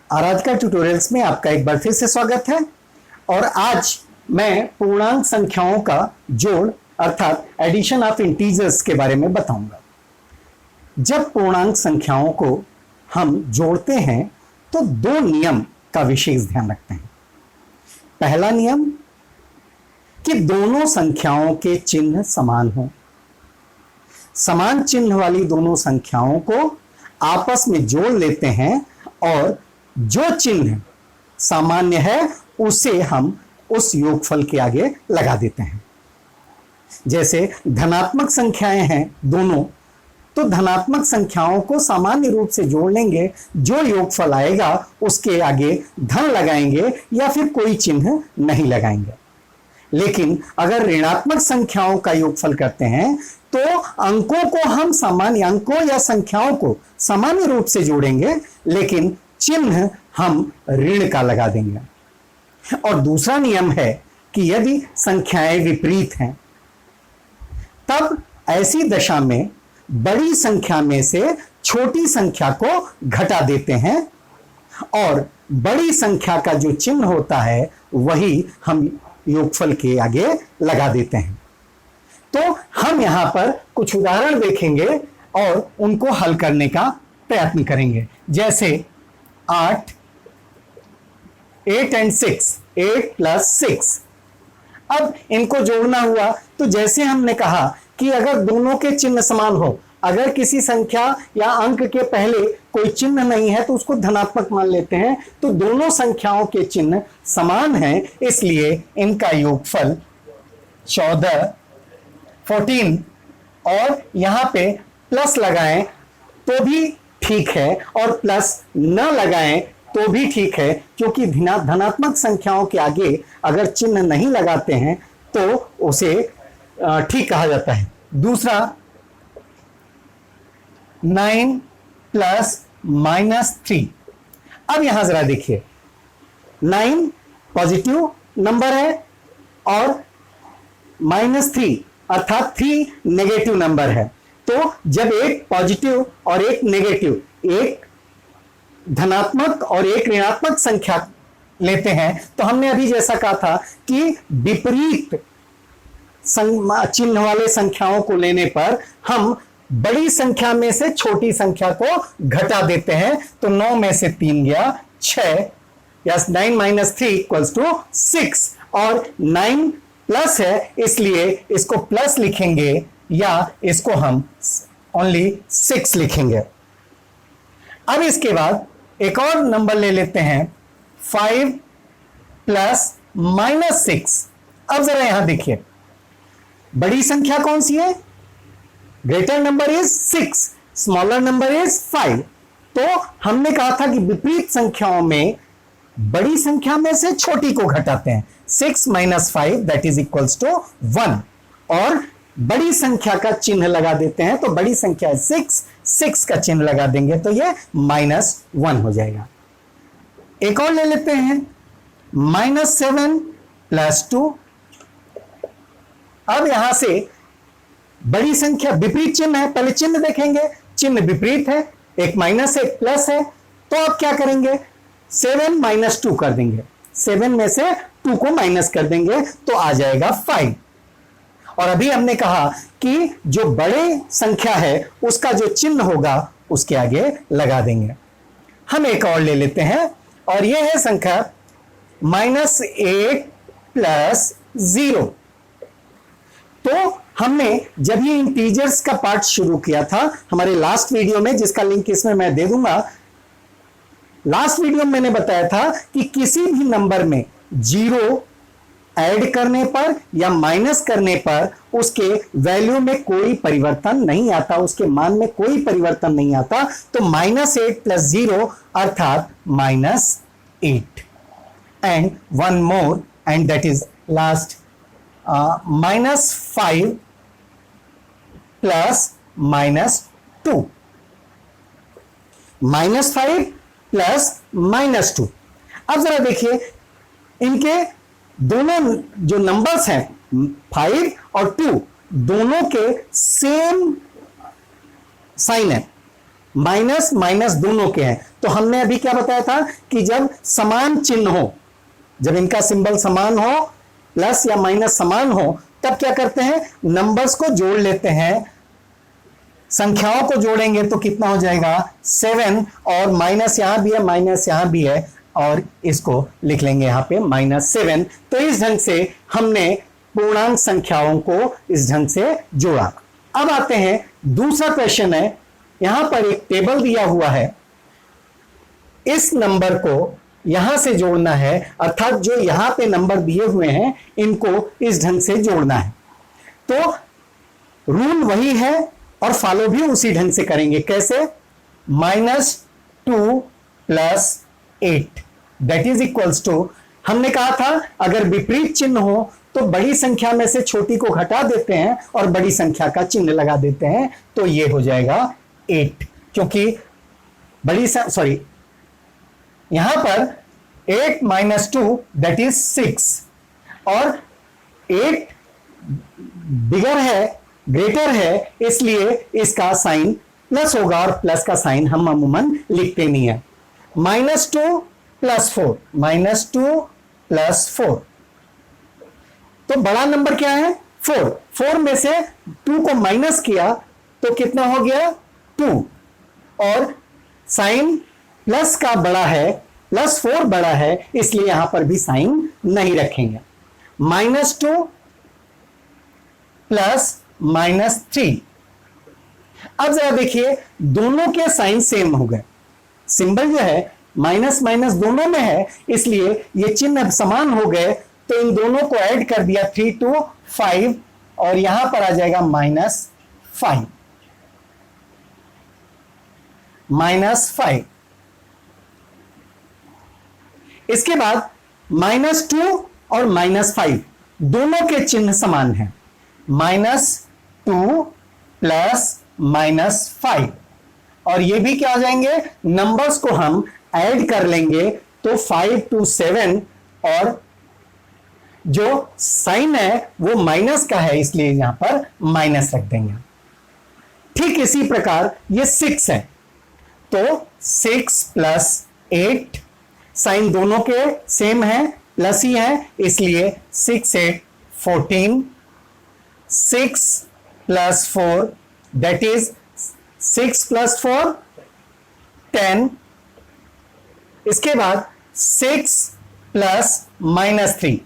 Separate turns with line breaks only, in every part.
आराधका tutorials में आपका एक बार फिर से स्वागत है। और आज मैं पूर्णांक संख्याओं का जोड़ अर्थात एडिशन ऑफ इंटीजर्स के बारे में बताऊंगा। जब पूर्णांक संख्याओं को हम जोड़ते हैं तो दो नियम का विशेष ध्यान रखते हैं। पहला नियम कि दोनों संख्याओं के चिन्ह समान हों। समान चिन्ह वाली दोनों संख्याओं को आपस में जोड़ लेते हैं और जो चिन्ह सामान्य है उसे हम उस योगफल के आगे लगा देते हैं। जैसे धनात्मक संख्याएं हैं दोनों, तो धनात्मक संख्याओं को सामान्य रूप से जोड़ लेंगे, जो योगफल आएगा उसके आगे धन लगाएंगे या फिर कोई चिन्ह नहीं लगाएंगे। लेकिन अगर ऋणात्मक संख्याओं का योगफल करते हैं तो अंकों को हम सामान्य अंकों या संख्याओं को सामान्य रूप से जोड़ेंगे, लेकिन चिन्ह हम ऋण का लगा देंगे। और दूसरा नियम है कि यदि संख्याएं विपरीत हैं तब ऐसी दशा में बड़ी संख्या में से छोटी संख्या को घटा देते हैं और बड़ी संख्या का जो चिन्ह होता है वही हम योगफल के आगे लगा देते हैं। तो हम यहां पर कुछ उदाहरण देखेंगे और उनको हल करने का प्रयत्न करेंगे। जैसे 8 and 6, 8 + 6। अब इनको जोड़ना हुआ तो जैसे हमने कहा कि अगर दोनों के चिन्ह समान हो, अगर किसी संख्या या अंक के पहले कोई चिन्ह नहीं है तो उसको धनात्मक मान लेते हैं। तो दोनों संख्याओं के चिन्ह समान हैं, इसलिए इनका योगफल 14 और यहां पे प्लस लगाएं तो भी ठीक है और प्लस न लगाएं तो भी ठीक है, क्योंकि धनात्मक संख्याओं के आगे अगर चिन्ह नहीं लगाते हैं तो उसे ठीक कहा जाता है। दूसरा 9 + -3। अब यहां जरा देखिए, 9 पॉजिटिव नंबर है और -3 अर्थात 3 नेगेटिव नंबर है। तो जब एक पॉजिटिव और एक नेगेटिव, एक धनात्मक और एक ऋणात्मक संख्या लेते हैं तो हमने अभी जैसा कहा था कि विपरीत चिन्ह वाले संख्याओं को लेने पर हम बड़ी संख्या में से छोटी संख्या को घटा देते हैं। तो 9 में से 3 गया 6, यस 9 - 3 = 6 और 9 प्लस है इसलिए इसको प्लस लिखेंगे या इसको हम ओनली 6 लिखेंगे। अब इसके बाद एक और नंबर ले लेते हैं 5 + -6। अब जरा यहां देखिए, बड़ी संख्या कौन सी है? Greater number is 6, smaller number is 5। तो हमने कहा था कि विपरीत संख्याओं में बड़ी संख्या में से छोटी को घटाते हैं। 6 - 5 दैट इज इक्वल्स टू 1 और बड़ी संख्या का चिन्ह लगा देते हैं। तो बड़ी संख्या 6 का चिन्ह लगा देंगे तो ये -1 हो जाएगा। एक और ले लेते हैं -7 + 2। अब यहां से बड़ी संख्या विपरीत चिन्ह है, पहले चिन्ह देखेंगे, चिन्ह विपरीत है, एक माइनस है एक प्लस है। तो अब क्या करेंगे, 7 - 2 कर देंगे, 7 में से 2 को माइनस कर देंगे तो आ जाएगा 5। और अभी हमने कहा कि जो बड़े संख्या है उसका जो चिन्ह होगा उसके आगे लगा देंगे। हम एक और ले लेते हैं और यह है संख्या -8 + 0। तो हमने जब ये इंटीजर्स का पार्ट शुरू किया था हमारे लास्ट वीडियो में, जिसका लिंक इसमें मैं दे दूंगा, लास्ट वीडियो में मैंने बताया था कि किसी भी नंबर में 0 ऐड करने पर या माइनस करने पर उसके वैल्यू में कोई परिवर्तन नहीं आता, उसके मान में कोई परिवर्तन नहीं आता। तो -8 + 0 अर्थात -8 and one more and that is last -5 + -2, -5 + -2। अब जरा देखिए, इनके दोनों जो नंबर्स हैं 5 और 2 दोनों के सेम साइन है, माइनस माइनस दोनों के हैं। तो हमने अभी क्या बताया था कि जब समान चिन्ह हो, जब इनका सिंबल समान हो, प्लस या माइनस समान हो, तब क्या करते हैं, नंबर्स को जोड़ लेते हैं। संख्याओं को जोड़ेंगे तो कितना हो जाएगा 7, और माइनस यहां भी है, माइनस यहां भी है, और इसको लिख लेंगे यहां पे -7। तो इस ढंग से हमने पूर्णांक संख्याओं को इस ढंग से जोड़ा। अब आते हैं दूसरा क्वेश्चन है, यहां पर एक टेबल दिया हुआ है, इस नंबर को यहां से जोड़ना है, अर्थात जो यहां पे नंबर दिए हुए हैं इनको इस ढंग से जोड़ना है। तो रूल वही है और फॉलो भी उसी ढंग से करेंगे। कैसे? -2 + 8 दैट इज इक्वल्स टू, हमने कहा था अगर विपरीत चिन्ह हो तो बड़ी संख्या में से छोटी को घटा देते हैं और बड़ी संख्या का चिन्ह लगा देते हैं, तो ये हो जाएगा 8, क्योंकि यहां पर 8 - 2 दैट इज 6, और 8 बिगर है, ग्रेटर है, इसलिए इसका साइन प्लस होगा, और प्लस का साइन हम अमूमन लिखते नहीं है। -2 + 4, -2 + 4, तो बड़ा नंबर क्या है 4, 4 में से 2 को माइनस किया तो कितना हो गया 2, और साइन प्लस का बड़ा है, +4 बड़ा है, इसलिए यहां पर भी साइन नहीं रखेंगे। -2 + -3, अब जरा देखिए दोनों के साइन सेम हो गए, सिंबल जो है माइनस माइनस दोनों में है, इसलिए ये चिन्ह समान हो गए, तो इन दोनों को ऐड कर दिया 3 to 5, और यहां पर आ जाएगा -5, -5। इसके बाद -2 और -5 दोनों के चिन्ह समान हैं, -2 + -5, और ये भी क्या हो जाएंगे, नंबर्स को हम ऐड कर लेंगे तो 5 to 7, और जो साइन है वो माइनस का है, इसलिए यहां पर माइनस रख देंगे। ठीक इसी प्रकार ये 6 है, तो 6 + 8, साइन दोनों के सेम है, प्लस ही है, इसलिए 6 8 14, 6 + 4 दैट इज 6 + 4 10, इसके बाद 6 + -3,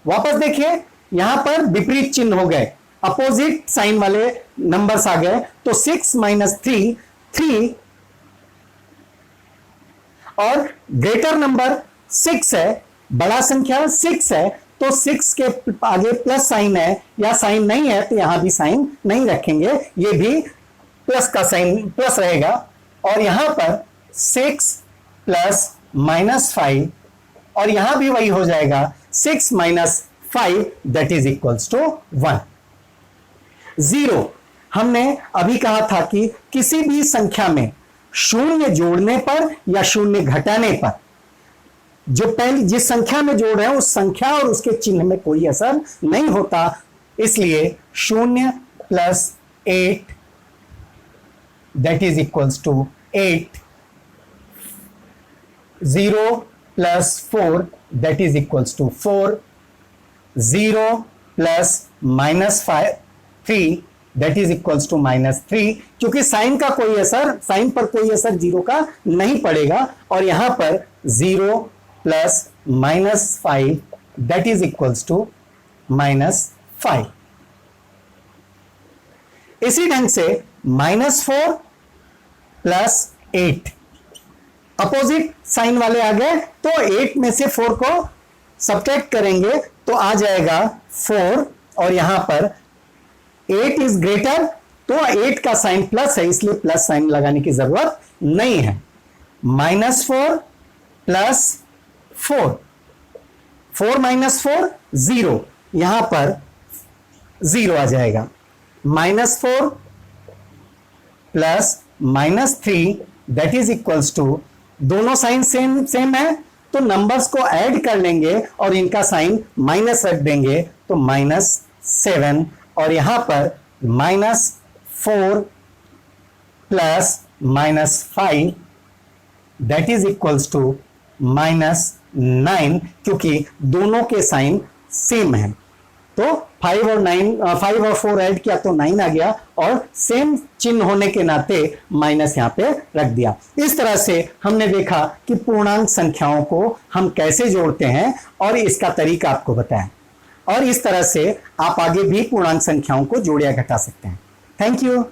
वापस देखिए यहां पर विपरीत चिन्ह हो गए, अपोजिट साइन वाले नंबर्स आ गए, तो 6 - 3 3, और ग्रेटर नंबर 6 है, बड़ा संख्या 6 है, तो 6 के आगे प्लस साइन है या साइन नहीं है, तो यहां भी साइन नहीं रखेंगे, ये भी प्लस का साइन प्लस रहेगा, और यहां पर 6 + -5, और यहां भी वही हो जाएगा 6 - 5 दैट इज इक्वल्स टू 1। 0, हमने अभी कहा था कि किसी भी संख्या में शून्य जोड़ने पर या शून्य घटाने पर, जो पहले जिस संख्या में जोड़ रहे हैं उस संख्या और उसके चिन्ह में कोई असर नहीं होता, इसलिए 0 + 8 that is equals to 8, 0 + 4 that is equals to 4, 0 + -3 that is equals to -3, क्योंकि साइन का कोई असर, साइन पर कोई असर 0 का नहीं पड़ेगा, और यहां पर 0 + -5 दैट इज इक्वल्स टू -5। इसी ढंग से -4 + 8, अपोजिट साइन वाले आ गए, तो 8 में से 4 को सब्ट्रैक्ट करेंगे तो आ जाएगा 4, और यहां पर 8 इज ग्रेटर, तो 8 का साइन प्लस है, इसलिए प्लस साइन लगाने की जरूरत नहीं है। -4 + 4, 4 - 4 0, यहां पर 0 आ जाएगा। -4 + -3 दैट इज इक्वल्स टू, दोनों साइन सेम है, तो नंबर्स को ऐड कर लेंगे और इनका साइन माइनस रख देंगे, तो -7, और यहां पर -4 + -5 दैट इज इक्वल्स टू -9, क्योंकि दोनों के साइन सेम है। तो 5 और 4 ऐड किया तो 9 आ गया, और सेम चिन्ह होने के नाते माइनस यहां पे रख दिया। इस तरह से हमने देखा कि पूर्णांक संख्याओं को हम कैसे जोड़ते हैं, और इसका तरीका आपको बताया। और इस तरह से आप आगे भी पूर्णांक संख्याओं को जोड़ या घटा सकते हैं। Thank you.